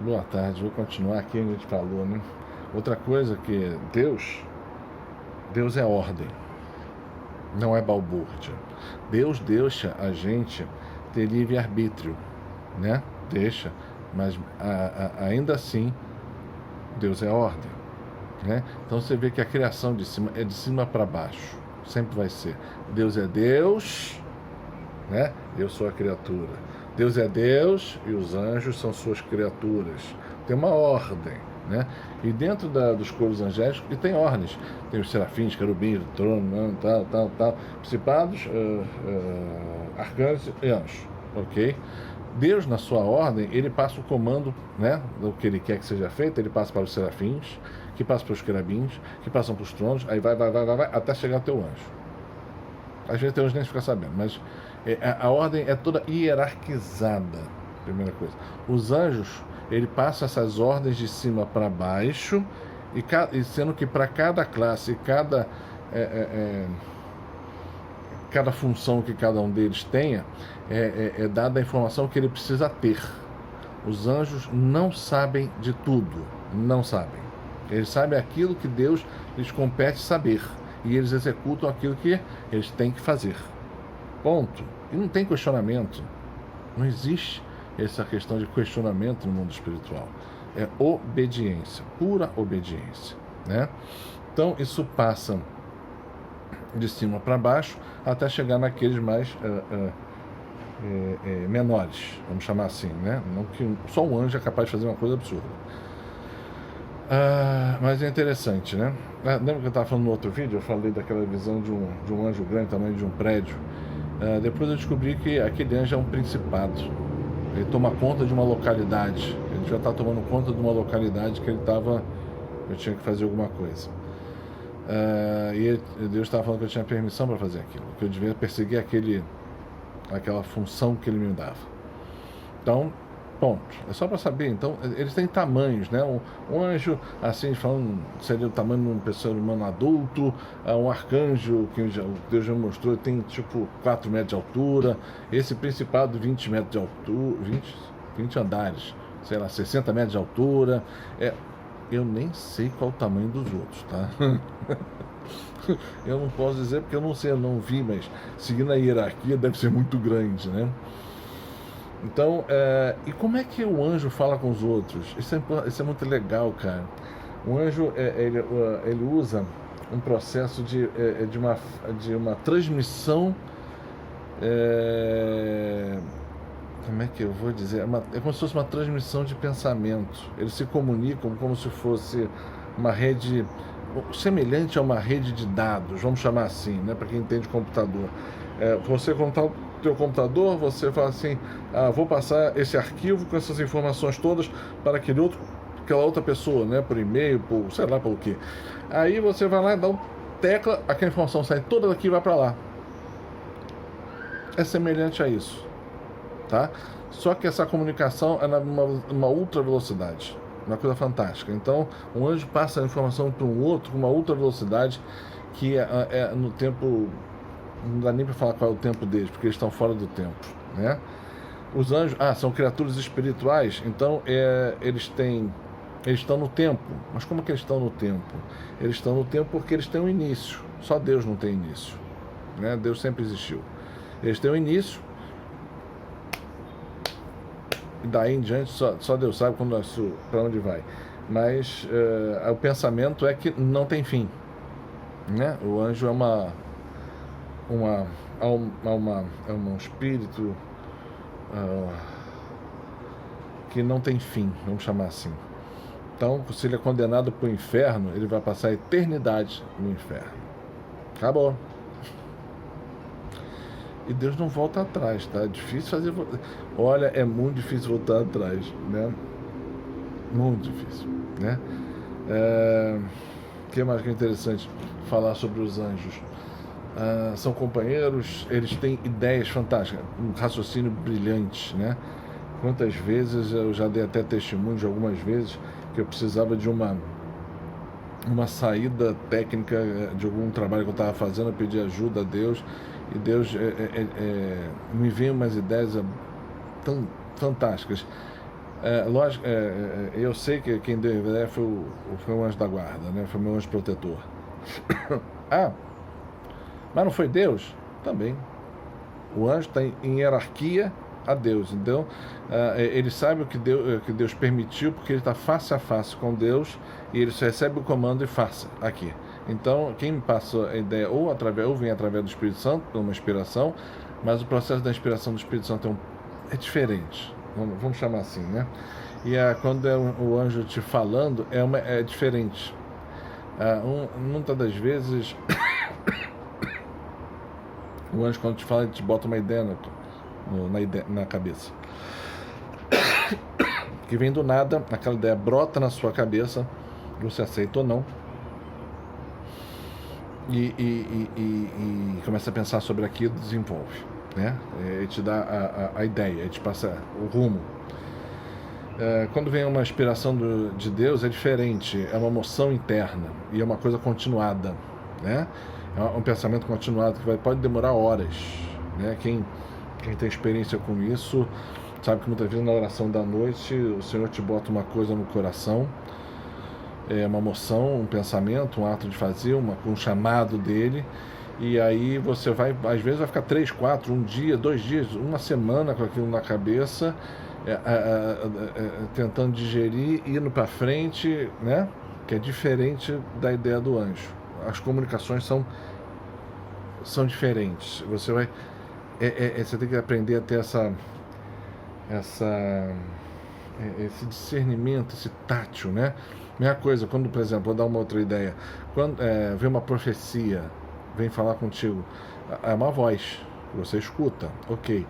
Boa tarde, vou continuar aqui onde a gente falou, né? Outra coisa que Deus é ordem, não é balbúrdia. Deus deixa a gente ter livre-arbítrio, né? Deixa, mas ainda assim, Deus é ordem, né? Então você vê que a criação de cima é de cima para baixo, sempre vai ser. Deus é Deus, né? Eu sou a criatura. Deus é Deus e os anjos são suas criaturas. Tem uma ordem, né? E dentro dos coros angélicos, e tem ordens. Tem os serafins, querubins, trono, tal. Principados, arcanjos e anjos, ok? Deus, na sua ordem, ele passa o comando, né, do que ele quer que seja feito. Ele passa para os serafins, que passa para os querubins, que passam para os tronos, aí vai, até chegar ao teu anjo. Às vezes tem uns nem fica sabendo, mas a ordem é toda hierarquizada, primeira coisa. Os anjos, ele passa essas ordens de cima para baixo, e sendo que para cada classe, cada função que cada um deles tenha, é dada a informação que ele precisa ter. Os anjos não sabem de tudo, não sabem. Eles sabem aquilo que Deus lhes compete saber. E eles executam aquilo que eles têm que fazer. Ponto. E não tem questionamento. Não existe essa questão de questionamento no mundo espiritual. É obediência, pura obediência, né? Então isso passa de cima para baixo até chegar naqueles mais menores, vamos chamar assim, né? Não que só um anjo é capaz de fazer uma coisa absurda. Mas é interessante, né? Lembra que eu estava falando no outro vídeo? Eu falei daquela visão de um anjo grande, tamanho de um prédio. Depois eu descobri que aquele anjo é um principado. Ele toma conta de uma localidade. Ele já está tomando conta de uma localidade que eu tinha que fazer alguma coisa. E Deus estava falando que eu tinha permissão para fazer aquilo, que eu devia perseguir aquela função que ele me dava. Então, ponto. É só para saber. Então, eles têm tamanhos, né? Um anjo, assim, falando, seria o tamanho de um ser humano adulto. Um arcanjo, que Deus já mostrou, tem tipo 4 metros de altura. Esse principado, 20 metros de altura, 20 andares, sei lá, 60 metros de altura. Eu nem sei qual o tamanho dos outros, tá? Eu não posso dizer porque eu não sei, eu não vi, mas seguindo a hierarquia deve ser muito grande, né? Então, e como é que o anjo fala com os outros? Isso é muito legal, cara. O anjo, ele usa um processo de uma transmissão, como é que eu vou dizer? É como se fosse uma transmissão de pensamento. Eles se comunicam como se fosse uma rede, semelhante a uma rede de dados, vamos chamar assim, né, para quem entende computador. Você contar o teu computador, você fala assim, vou passar esse arquivo com essas informações todas para aquela outra pessoa, né, por e-mail, por sei lá pelo quê. Aí você vai lá e dá um tecla, aquela informação sai toda daqui e vai para lá. É semelhante a isso, tá? Só que essa comunicação é numa ultra velocidade, uma coisa fantástica. Então, um anjo passa a informação para um outro com uma ultra velocidade que no tempo, não dá nem para falar qual é o tempo deles, porque eles estão fora do tempo, né? Os anjos, são criaturas espirituais, então eles estão no tempo. Mas como que eles estão no tempo? Eles estão no tempo porque eles têm um início. Só Deus não tem início, né? Deus sempre existiu. Eles têm um início, e daí em diante só Deus sabe para onde vai. Mas o pensamento é que não tem fim, né? O anjo é um espírito que não tem fim, vamos chamar assim. Então, se ele é condenado para o inferno, ele vai passar a eternidade no inferno. Acabou. E Deus não volta atrás, tá? É difícil fazer. Olha, é muito difícil voltar atrás, né? Muito difícil, né? O que mais que é interessante falar sobre os anjos? São companheiros, eles têm ideias fantásticas, um raciocínio brilhante, né? Quantas vezes eu já dei até testemunho de algumas vezes que eu precisava de uma saída técnica de algum trabalho que eu estava fazendo, eu pedi ajuda a Deus, e Deus me veio umas ideias tão fantásticas. Lógico, eu sei que quem deu a ideia foi o anjo da guarda, né? Foi o meu anjo protetor. Ah, mas não foi Deus? Também. O anjo está em hierarquia a Deus. Então, ele sabe o que Deus permitiu, porque ele está face a face com Deus e ele só recebe o comando e faça aqui. Então, quem me passou a ideia ou vem através do Espírito Santo, por uma inspiração, mas o processo da inspiração do Espírito Santo é diferente. Vamos chamar assim, né? E quando é o anjo te falando, é diferente. Muitas das vezes o anjo, quando te fala, ele te bota uma ideia na cabeça que vem do nada, aquela ideia brota na sua cabeça, você aceita ou não, e começa a pensar sobre aquilo, desenvolve, né? Ele te dá a ideia, ele te passa o rumo. Quando vem uma inspiração de Deus, é diferente, é uma emoção interna e é uma coisa continuada, né? É um pensamento continuado que pode demorar horas, né? Quem tem experiência com isso sabe que muitas vezes na oração da noite o Senhor te bota uma coisa no coração, uma emoção, um pensamento, um ato de fazer, um chamado dele, e aí você às vezes vai ficar 3, 4, um dia, 2 dias, uma semana com aquilo na cabeça, tentando digerir, indo para frente, né? Que é diferente da ideia do anjo. As comunicações são diferentes. Você tem que aprender a ter esse discernimento, esse tátil, né? Mesma coisa, quando, por exemplo, vou dar uma outra ideia, quando vem uma profecia, vem falar contigo, é uma voz, você escuta, ok,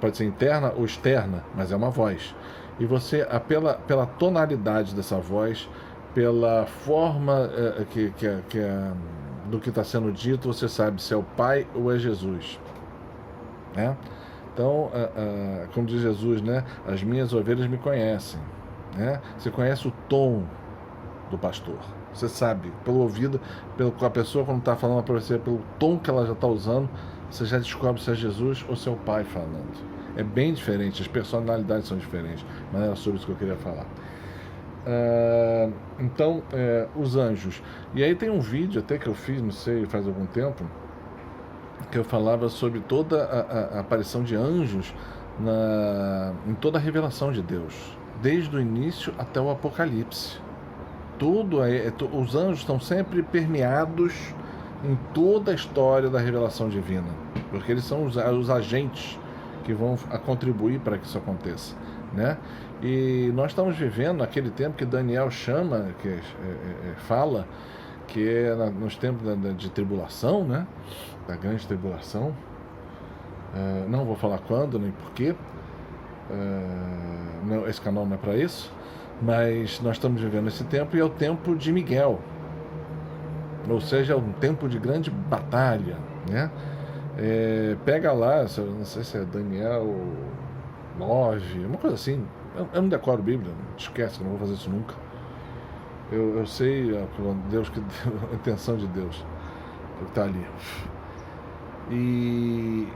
pode ser interna ou externa, mas é uma voz, e você, pela tonalidade dessa voz, pela forma do que está sendo dito, você sabe se é o Pai ou é Jesus, né? Então, como diz Jesus, né? As minhas ovelhas me conhecem, né? Você conhece o tom do pastor, você sabe, pelo ouvido, com a pessoa quando está falando para você, pelo tom que ela já está usando, você já descobre se é Jesus ou se é o Pai falando. É bem diferente, as personalidades são diferentes, mas era sobre isso que eu queria falar. Então, os anjos. E aí tem um vídeo até que eu fiz, não sei, faz algum tempo, que eu falava sobre toda a aparição de anjos em toda a revelação de Deus, desde o início até o Apocalipse. Os anjos estão sempre permeados em toda a história da revelação divina, porque eles são os agentes que vão contribuir para que isso aconteça, né? E nós estamos vivendo aquele tempo que Daniel chama, fala, que é nos tempos de tribulação, né? Da grande tribulação. Não vou falar quando nem porquê, esse canal não é para isso, mas nós estamos vivendo esse tempo e é o tempo de Miguel, ou seja, é um tempo de grande batalha, né? Pega lá, não sei se é Daniel 9, uma coisa assim, eu não decoro a Bíblia, esquece, eu não vou fazer isso nunca. Eu sei a intenção de Deus que está ali. E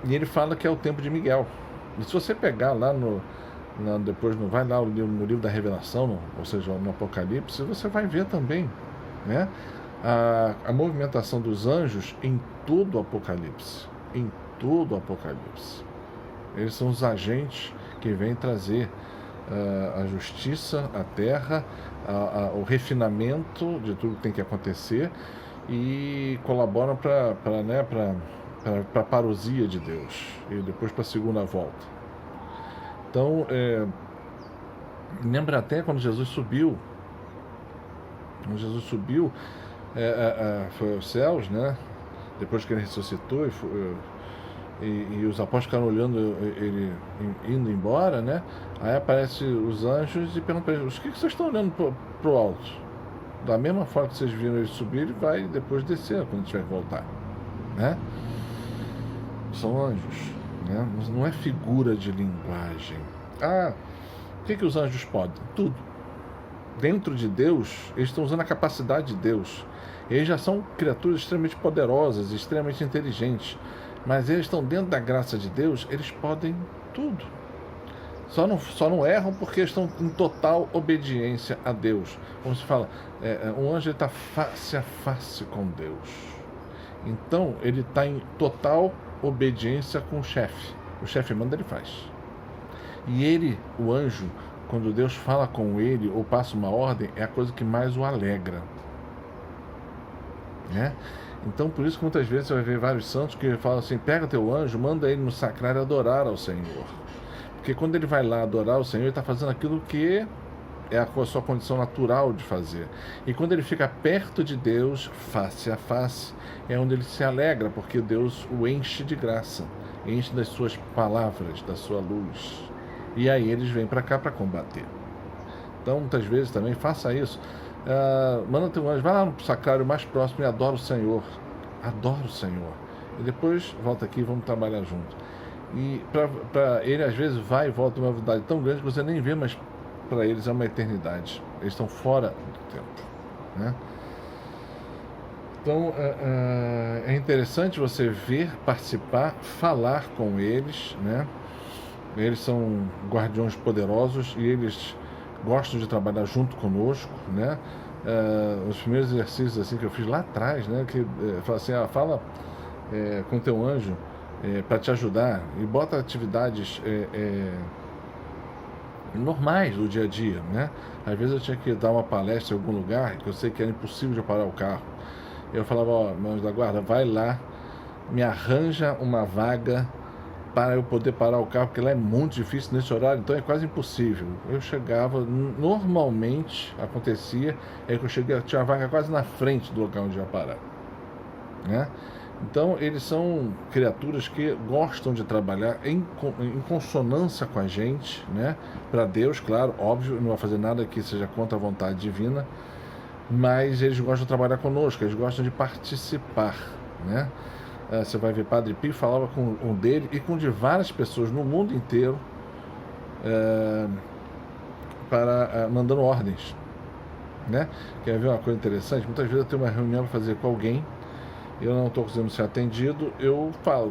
ele fala que é o tempo de Miguel. E se você pegar lá depois vai lá no livro da Revelação, ou seja, no Apocalipse, você vai ver também, né, a movimentação dos anjos em todo o Apocalipse. Em todo o Apocalipse. Eles são os agentes que vêm trazer a justiça, a terra, o refinamento de tudo que tem que acontecer e colaboram para a parousia de Deus e depois para a segunda volta. Então, lembra até quando Jesus subiu. Foi aos céus, né? Depois que ele ressuscitou e os apóstolos ficaram olhando ele indo embora, né? Aí aparecem os anjos e perguntam para eles: o que vocês estão olhando para o alto? Da mesma forma que vocês viram ele subir, ele vai depois descer quando tiver que voltar, né? São anjos, né? Não é figura de linguagem. O que os anjos podem? Tudo. Dentro de Deus, eles estão usando a capacidade de Deus. Eles já são criaturas extremamente poderosas, extremamente inteligentes, mas eles estão dentro da graça de Deus, eles podem tudo. Só não erram porque estão em total obediência a Deus. Como se fala, um anjo está face a face com Deus. Então, ele está em total obediência com o chefe. O chefe manda, ele faz. E ele, o anjo, quando Deus fala com ele ou passa uma ordem, é a coisa que mais o alegra. Né? Então, por isso que muitas vezes você vai ver vários santos que falam assim: pega teu anjo, manda ele no sacrário adorar ao Senhor. Porque quando ele vai lá adorar o Senhor, ele está fazendo aquilo que é a sua condição natural de fazer. E quando ele fica perto de Deus, face a face, é onde ele se alegra, porque Deus o enche de graça, enche das suas palavras, da sua luz. E aí eles vêm para cá para combater. Então, muitas vezes também, faça isso. Manda teu anjo, vai lá no sacrário mais próximo e adora o Senhor. Adora o Senhor. E depois volta aqui e vamos trabalhar junto. E para ele, às vezes, vai e volta uma novidade tão grande que você nem vê, mas para eles é uma eternidade. Eles estão fora do tempo. Né? Então, é interessante você ver, participar, falar com eles. Né? Eles são guardiões poderosos e eles gostam de trabalhar junto conosco, né? Os primeiros exercícios assim que eu fiz lá atrás, né? Que fala assim, fala com teu anjo para te ajudar e bota atividades normais do dia a dia, né? Às vezes eu tinha que dar uma palestra em algum lugar que eu sei que era impossível de parar o carro. Eu falava, meu anjo da guarda, vai lá, me arranja uma vaga para eu poder parar o carro, porque lá é muito difícil nesse horário, então é quase impossível. Eu chegava, normalmente acontecia, que eu cheguei, tinha a vaga quase na frente do local onde ia parar. Né? Então eles são criaturas que gostam de trabalhar em consonância com a gente, né? Para Deus, claro, óbvio, não vai fazer nada que seja contra a vontade divina, mas eles gostam de trabalhar conosco, eles gostam de participar, né? Você vai ver Padre Pio falava com um dele e com de várias pessoas no mundo inteiro mandando ordens, né? Quer ver uma coisa interessante? Muitas vezes eu tenho uma reunião para fazer com alguém, eu não estou conseguindo ser atendido, eu falo,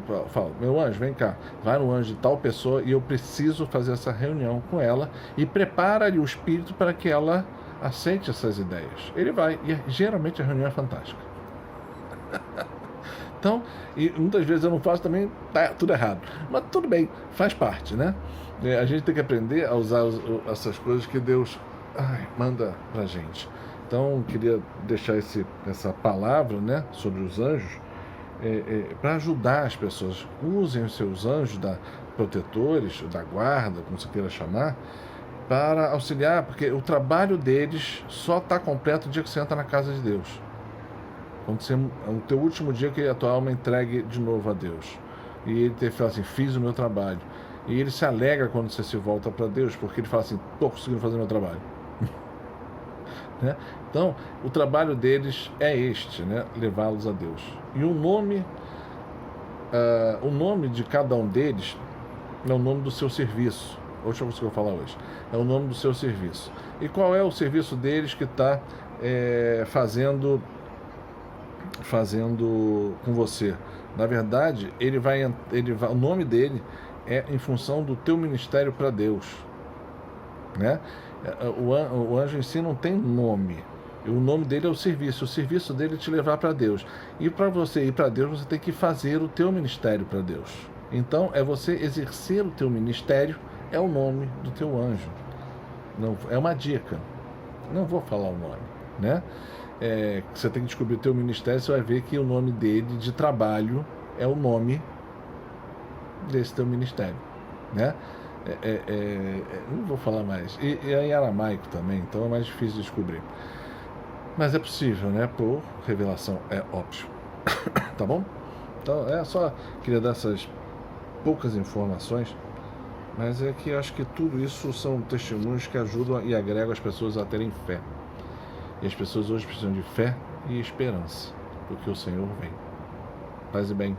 meu anjo, vem cá, vai no anjo de tal pessoa e eu preciso fazer essa reunião com ela e prepara-lhe o espírito para que ela aceite essas ideias. Ele vai, e geralmente a reunião é fantástica. Então, e muitas vezes eu não faço também, tá tudo errado. Mas tudo bem, faz parte, né? A gente tem que aprender a usar essas coisas que Deus manda pra gente. Então, queria deixar essa palavra, né, sobre os anjos, para ajudar as pessoas. Usem os seus anjos protetores, da guarda, como você queira chamar, para auxiliar, porque o trabalho deles só está completo o dia que você entra na casa de Deus. Quando o teu último dia que a tua alma entregue de novo a Deus. E ele fala assim, fiz o meu trabalho. E ele se alegra quando você se volta para Deus, porque ele fala assim, estou conseguindo fazer o meu trabalho. Né? Então, o trabalho deles é este, né? Levá-los a Deus. E o nome de cada um deles é o nome do seu serviço. Outra coisa que eu vou falar hoje. É o nome do seu serviço. E qual é o serviço deles que está fazendo com você? Na verdade, o nome dele é em função do teu ministério para Deus, né? O anjo em si não tem nome. O nome dele é o serviço dele é te levar para Deus. E para você ir para Deus, você tem que fazer o teu ministério para Deus. Então, é você exercer o teu ministério, é o nome do teu anjo. Não, é uma dica. Não vou falar o nome, né? Você tem que descobrir o teu ministério, você vai ver que o nome dele de trabalho é o nome desse teu ministério, né? Não vou falar mais. E é em aramaico também, então é mais difícil de descobrir. Mas é possível, né? Por revelação, é óbvio. Tá bom? Então, só queria dar essas poucas informações, mas é que eu acho que tudo isso são testemunhos que ajudam e agregam as pessoas a terem fé. E as pessoas hoje precisam de fé e esperança, porque o Senhor vem. Paz e bem.